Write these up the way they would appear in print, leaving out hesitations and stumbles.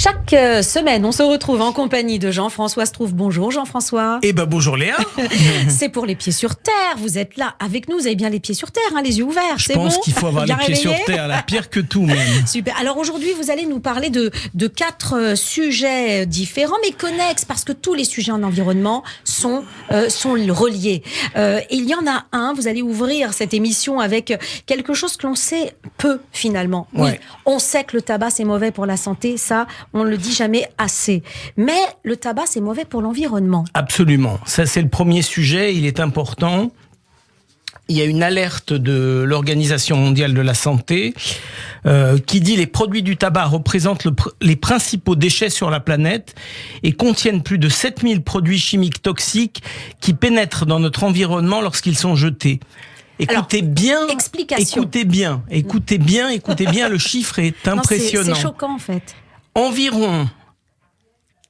Chaque semaine, on se retrouve en compagnie de Jean-François Strouf. Bonjour Jean-François. Eh ben bonjour Léa. C'est pour les pieds sur terre. Vous êtes là avec nous. Vous avez bien les pieds sur terre, hein, les yeux ouverts. Je pense qu'il faut avoir les pieds sur terre, là, pire que tout même. Super. Alors aujourd'hui, vous allez nous parler de 4 sujets différents mais connexes parce que tous les sujets en environnement sont reliés. Et il y en a un. Vous allez ouvrir cette émission avec quelque chose que l'on sait peu finalement. Ouais. Oui, on sait que le tabac c'est mauvais pour la santé. Ça, on ne le dit jamais assez. Mais le tabac, c'est mauvais pour l'environnement. Absolument. Ça, c'est le premier sujet. Il est important. Il y a une alerte de l'Organisation mondiale de la santé qui dit les produits du tabac représentent les principaux déchets sur la planète et contiennent plus de 7000 produits chimiques toxiques qui pénètrent dans notre environnement lorsqu'ils sont jetés. Écoutez bien, le chiffre est impressionnant. Non, c'est choquant en fait. Environ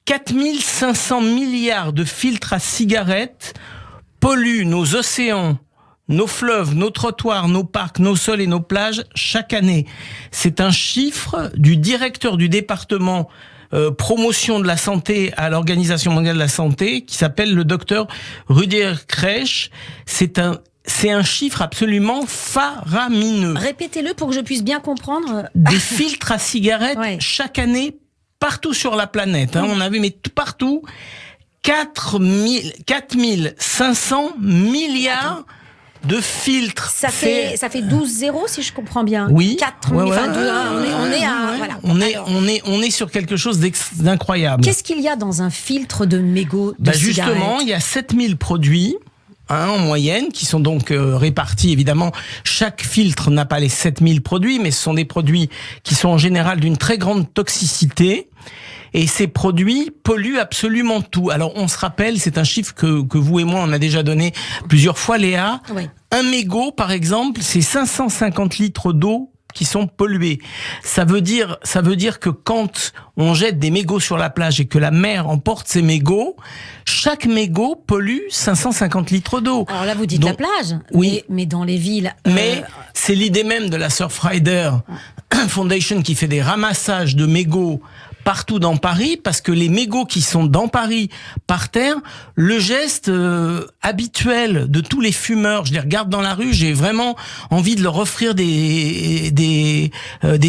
4500 milliards de filtres à cigarettes polluent nos océans, nos fleuves, nos trottoirs, nos parcs, nos sols et nos plages chaque année. C'est un chiffre du directeur du département promotion de la santé à l'Organisation mondiale de la santé qui s'appelle le docteur Rüdiger Kretsch. C'est un chiffre absolument faramineux. Répétez-le pour que je puisse bien comprendre. Des filtres à cigarettes Ouais. chaque année, partout sur la planète. On a vu, mais partout, 4500 milliards de filtres. Ça fait 12-0 si je comprends bien. Oui. 4 Ouais, enfin, ouais, on est à... ouais. Voilà. Alors, On est sur quelque chose d'incroyable. qu'est-ce qu'il y a dans un filtre de mégot de cigarette ? Justement, il y a 7000 produits. En moyenne, qui sont donc répartis, évidemment, chaque filtre n'a pas les 7000 produits, mais ce sont des produits qui sont en général d'une très grande toxicité, et ces produits polluent absolument tout. Alors on se rappelle, c'est un chiffre que vous et moi on a déjà donné plusieurs fois, Léa. Oui. Un mégot, par exemple, c'est 550 litres d'eau qui sont pollués. Ça veut dire que quand on jette des mégots sur la plage et que la mer emporte ces mégots, chaque mégot pollue 550 litres d'eau. Alors là, vous dites Donc, la plage, oui. mais dans les villes... Mais c'est l'idée même de la Surfrider Foundation qui fait des ramassages de mégots partout dans Paris, parce que les mégots qui sont dans Paris par terre, le geste habituel de tous les fumeurs, je les regarde dans la rue, j'ai vraiment envie de leur offrir des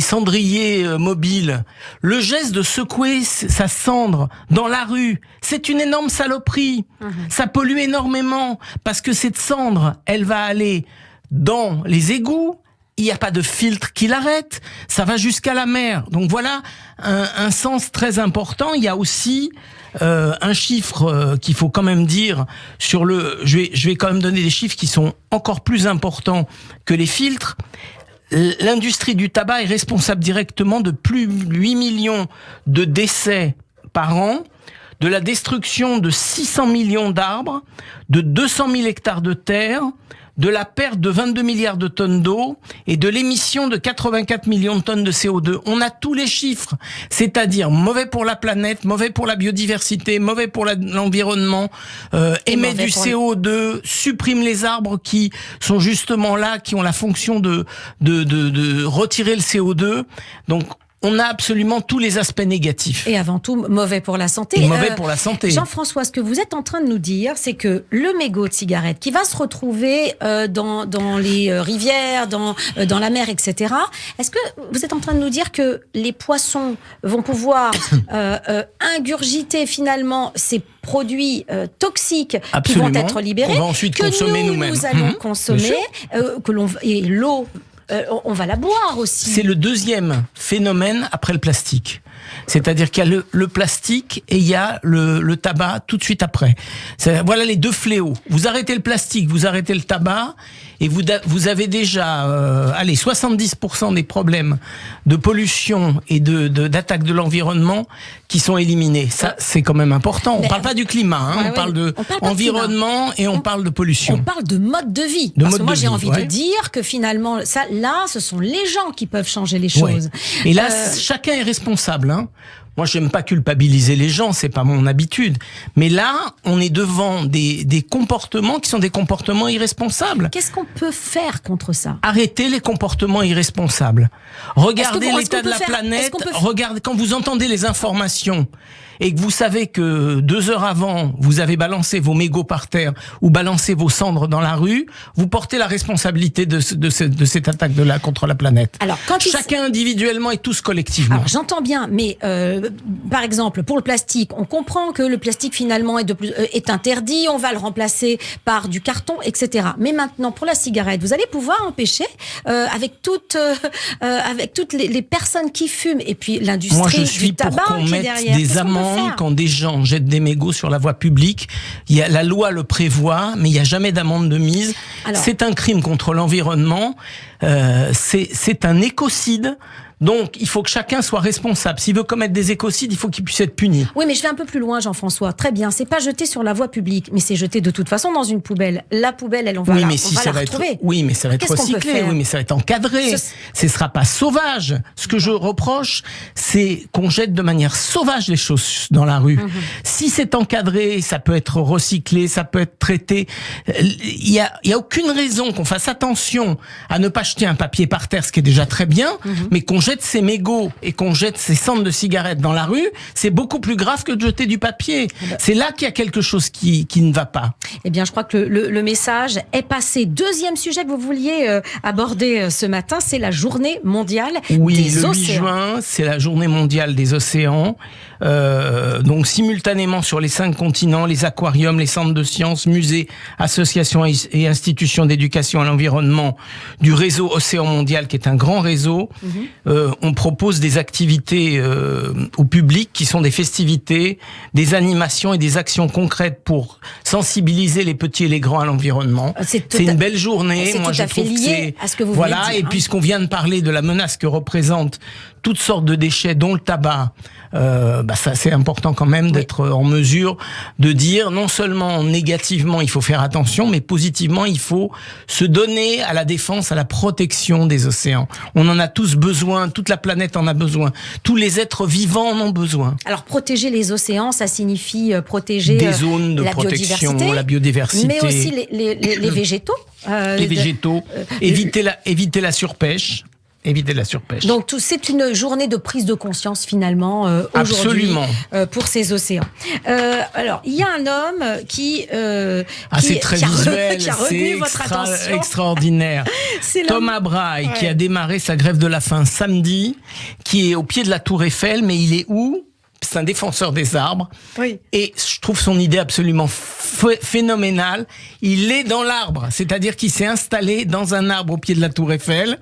cendriers mobiles. Le geste de secouer sa cendre dans la rue, c'est une énorme saloperie. Ça pollue énormément, parce que cette cendre, elle va aller dans les égouts. Il n'y a pas de filtre qui l'arrête, ça va jusqu'à la mer. Donc voilà un sens très important. Il y a aussi un chiffre qu'il faut quand même dire sur je vais quand même donner des chiffres qui sont encore plus importants que les filtres. L'industrie du tabac est responsable directement de plus de 8 millions de décès par an, de la destruction de 600 millions d'arbres, de 200 000 hectares de terre, de la perte de 22 milliards de tonnes d'eau et de l'émission de 84 millions de tonnes de CO2. On a tous les chiffres, c'est-à-dire mauvais pour la planète, mauvais pour la biodiversité, mauvais pour l'environnement, émet du CO2, supprime les arbres qui sont justement là, qui ont la fonction de retirer le CO2. Donc on a absolument tous les aspects négatifs. Et avant tout, mauvais pour la santé. Et mauvais pour la santé. Jean-François, ce que vous êtes en train de nous dire, c'est que le mégot de cigarette qui va se retrouver dans les rivières, dans la mer, etc., est-ce que vous êtes en train de nous dire que les poissons vont pouvoir ingurgiter finalement ces produits toxiques Absolument. Qui vont être libérés, qu'on va ensuite consommer nous-mêmes. Nous allons consommer, et l'eau, on va la boire aussi. C'est le deuxième phénomène après le plastique. C'est-à-dire qu'il y a le plastique et il y a le tabac tout de suite après. Voilà les deux fléaux. Vous arrêtez le plastique, vous arrêtez le tabac et vous avez déjà 70% des problèmes de pollution et d'attaque de l'environnement qui sont éliminés. Ça, c'est quand même important. On parle pas du climat, on parle de environnement et on parle de pollution. On parle de mode de vie. Parce que moi, j'ai envie de dire que finalement, ce sont les gens qui peuvent changer les choses. Et là, chacun est responsable. Moi, j'aime pas culpabiliser les gens, c'est pas mon habitude. Mais là, on est devant des comportements qui sont des comportements irresponsables. Qu'est-ce qu'on peut faire contre ça? Arrêtez les comportements irresponsables. Regardez l'état de la planète. Regardez, quand vous entendez les informations et que vous savez que 2 heures avant, vous avez balancé vos mégots par terre ou balancé vos cendres dans la rue, vous portez la responsabilité de cette attaque contre la planète. Alors, chacun individuellement et tous collectivement. Alors, j'entends bien, mais par exemple, pour le plastique, on comprend que le plastique finalement est interdit, on va le remplacer par du carton, etc. Mais maintenant, pour la cigarette, vous allez pouvoir empêcher, avec toutes les personnes qui fument et puis l'industrie du tabac qui est derrière. Des amendes quand des gens jettent des mégots sur la voie publique. La loi le prévoit, mais il n'y a jamais d'amende de mise. C'est un crime contre l'environnement. C'est un écocide. Donc, il faut que chacun soit responsable. S'il veut commettre des écocides, il faut qu'il puisse être puni. Oui, mais je vais un peu plus loin, Jean-François. Très bien, c'est pas jeté sur la voie publique, mais c'est jeté de toute façon dans une poubelle. La poubelle, on va la retrouver. Oui, mais ça va être recyclé. Oui, mais ça va être encadré. Ce sera pas sauvage. Ce que je reproche, c'est qu'on jette de manière sauvage les choses dans la rue. Si c'est encadré, ça peut être recyclé, ça peut être traité. Il y a aucune raison qu'on fasse attention à ne pas jeter un papier par terre, ce qui est déjà très bien, mais qu'on jette ces mégots et qu'on jette ces cendres de cigarettes dans la rue, c'est beaucoup plus grave que de jeter du papier. C'est là qu'il y a quelque chose qui ne va pas. Eh bien, je crois que le message est passé. Deuxième sujet que vous vouliez aborder ce matin, c'est la journée mondiale des océans. Oui, le 8 juin, c'est la journée mondiale des océans. Donc, simultanément sur les 5 continents, les aquariums, les centres de sciences, musées, associations et institutions d'éducation à l'environnement du réseau Océan Mondial, qui est un grand réseau, on propose des activités au public qui sont des festivités, des animations et des actions concrètes pour sensibiliser les petits et les grands à l'environnement. C'est une belle journée. Moi, je trouve que c'est à ce que vous voulez dire, et puisqu'on vient de parler de la menace que représentent toutes sortes de déchets, dont le tabac, ça c'est important quand même d'être en mesure de dire non seulement négativement il faut faire attention, mais positivement il faut se donner à la défense, à la protection des océans. On en a tous besoin, toute la planète en a besoin, tous les êtres vivants en ont besoin. Alors protéger les océans, ça signifie protéger des zones de protection, la biodiversité, mais aussi les végétaux. Les végétaux, éviter la surpêche. Éviter la surpêche. Donc c'est une journée de prise de conscience finalement aujourd'hui pour ces océans. Alors il y a un homme qui c'est très visuel, qui a retenu votre attention. Extraordinaire. Thomas Braille qui a démarré sa grève de la faim samedi, qui est au pied de la Tour Eiffel, mais il est où ? C'est un défenseur des arbres. Oui. Et je trouve son idée absolument phénoménale. Il est dans l'arbre, c'est-à-dire qu'il s'est installé dans un arbre au pied de la Tour Eiffel.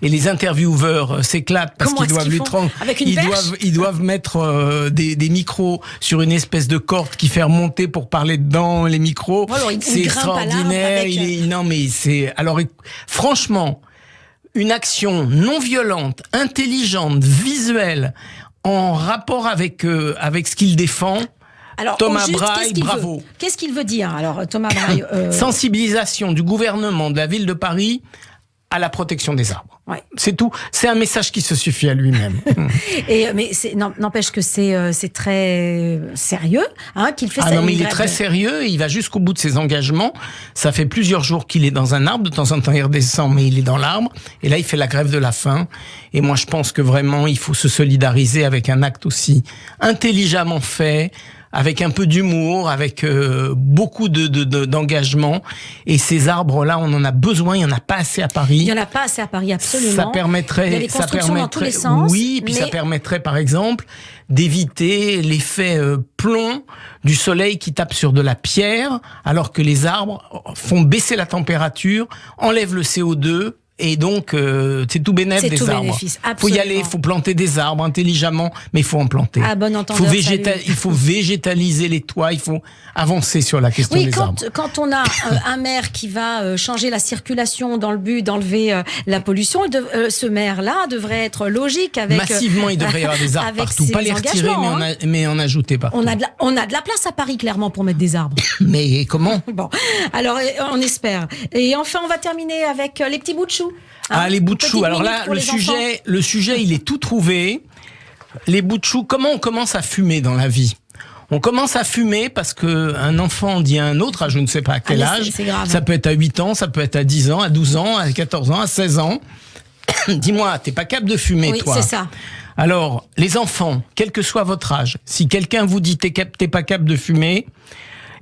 Et les intervieweurs s'éclatent parce qu'ils doivent ils doivent mettre des micros sur une espèce de corde qui fait remonter pour parler dedans les micros. Alors, c'est extraordinaire. Franchement, une action non violente, intelligente, visuelle, en rapport avec ce qu'il défend. Alors, Thomas Braille, bravo. Qu'est-ce qu'il veut dire alors, Thomas Braille Sensibilisation du gouvernement de la ville de Paris à la protection des arbres. Ouais. C'est tout. C'est un message qui se suffit à lui-même. Mais n'empêche que c'est très sérieux qu'il fait ça. Non, mais il est très sérieux. Il va jusqu'au bout de ses engagements. Ça fait plusieurs jours qu'il est dans un arbre. De temps en temps, il redescend, mais il est dans l'arbre. Et là, il fait la grève de la faim. Et moi, je pense que vraiment, il faut se solidariser avec un acte aussi intelligemment fait, avec un peu d'humour, avec beaucoup d'engagement. Et ces arbres-là, on en a besoin. Il n'y en a pas assez à Paris. Il n'y en a pas assez à Paris, absolument. Ça permettrait, il y a des constructions dans tous les sens. Oui, puis ça permettrait, par exemple, d'éviter l'effet plomb du soleil qui tape sur de la pierre, alors que les arbres font baisser la température, enlèvent le CO2. Et donc, c'est tout bénéf des arbres. Il faut y aller, il faut planter des arbres intelligemment, mais il faut en planter. Bon entendeur, il faut végétaliser les toits, il faut avancer sur la question des arbres. Quand on a un maire qui va changer la circulation dans le but d'enlever la pollution, ce maire-là devrait être logique avec... Massivement, il devrait y avoir des arbres partout. Pas les retirer, mais en ajouter partout. On a de la place à Paris, clairement, pour mettre des arbres. Mais comment ? Bon, alors on espère. Et enfin, on va terminer avec les petits bouts de chou. Les bouts de chou. Alors là, le sujet, il est tout trouvé. les bouts de chou, comment on commence à fumer dans la vie ? On commence à fumer parce que un enfant dit à un autre, à je ne sais pas à quel âge, c'est grave. Ça peut être à 8 ans, ça peut être à 10 ans, à 12 ans, à 14 ans, à 16 ans. Dis-moi, t'es pas capable de fumer, Oui, toi. c'est ça. Alors, les enfants, quel que soit votre âge, si quelqu'un vous dit t'es pas capable de fumer,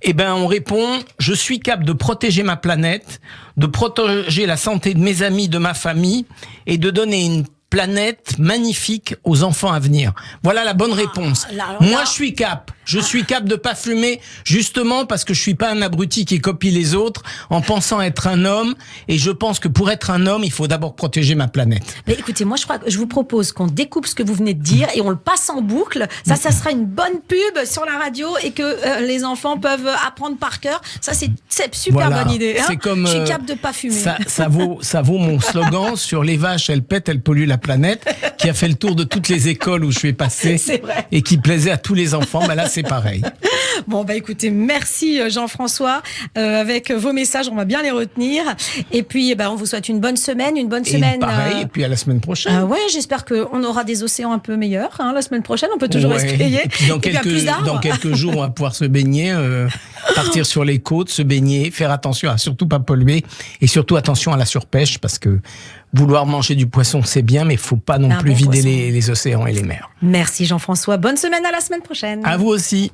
eh ben on répond je suis capable de protéger ma planète, de protéger la santé de mes amis, de ma famille et de donner une planète magnifique aux enfants à venir. Voilà la bonne réponse. Moi, je suis capable de pas fumer justement parce que je suis pas un abruti qui copie les autres en pensant être un homme et je pense que pour être un homme, il faut d'abord protéger ma planète. Mais écoutez, moi je vous propose qu'on découpe ce que vous venez de dire et on le passe en boucle. Ça sera une bonne pub sur la radio et que les enfants peuvent apprendre par cœur. Ça c'est super bonne idée. Hein, c'est comme je suis capable de pas fumer. Ça vaut mon slogan sur les vaches, elles pètent, elles polluent la planète, qui a fait le tour de toutes les écoles où je suis passé et qui plaisait à tous les enfants. Ben là, c'est pareil. Bon, écoutez, merci Jean-François. Avec vos messages, on va bien les retenir. Et puis, on vous souhaite une bonne semaine. Et pareil, et puis à la semaine prochaine. Ouais, j'espère qu'on aura des océans un peu meilleurs. Hein, la semaine prochaine, on peut toujours essayer. Et puis dans quelques jours, on va pouvoir se baigner, partir sur les côtes, se baigner, faire attention à surtout pas polluer et surtout attention à la surpêche parce que vouloir manger du poisson, c'est bien, mais il faut pas non plus vider les océans et les mers. Merci Jean-François. Bonne semaine, à la semaine prochaine. À vous aussi.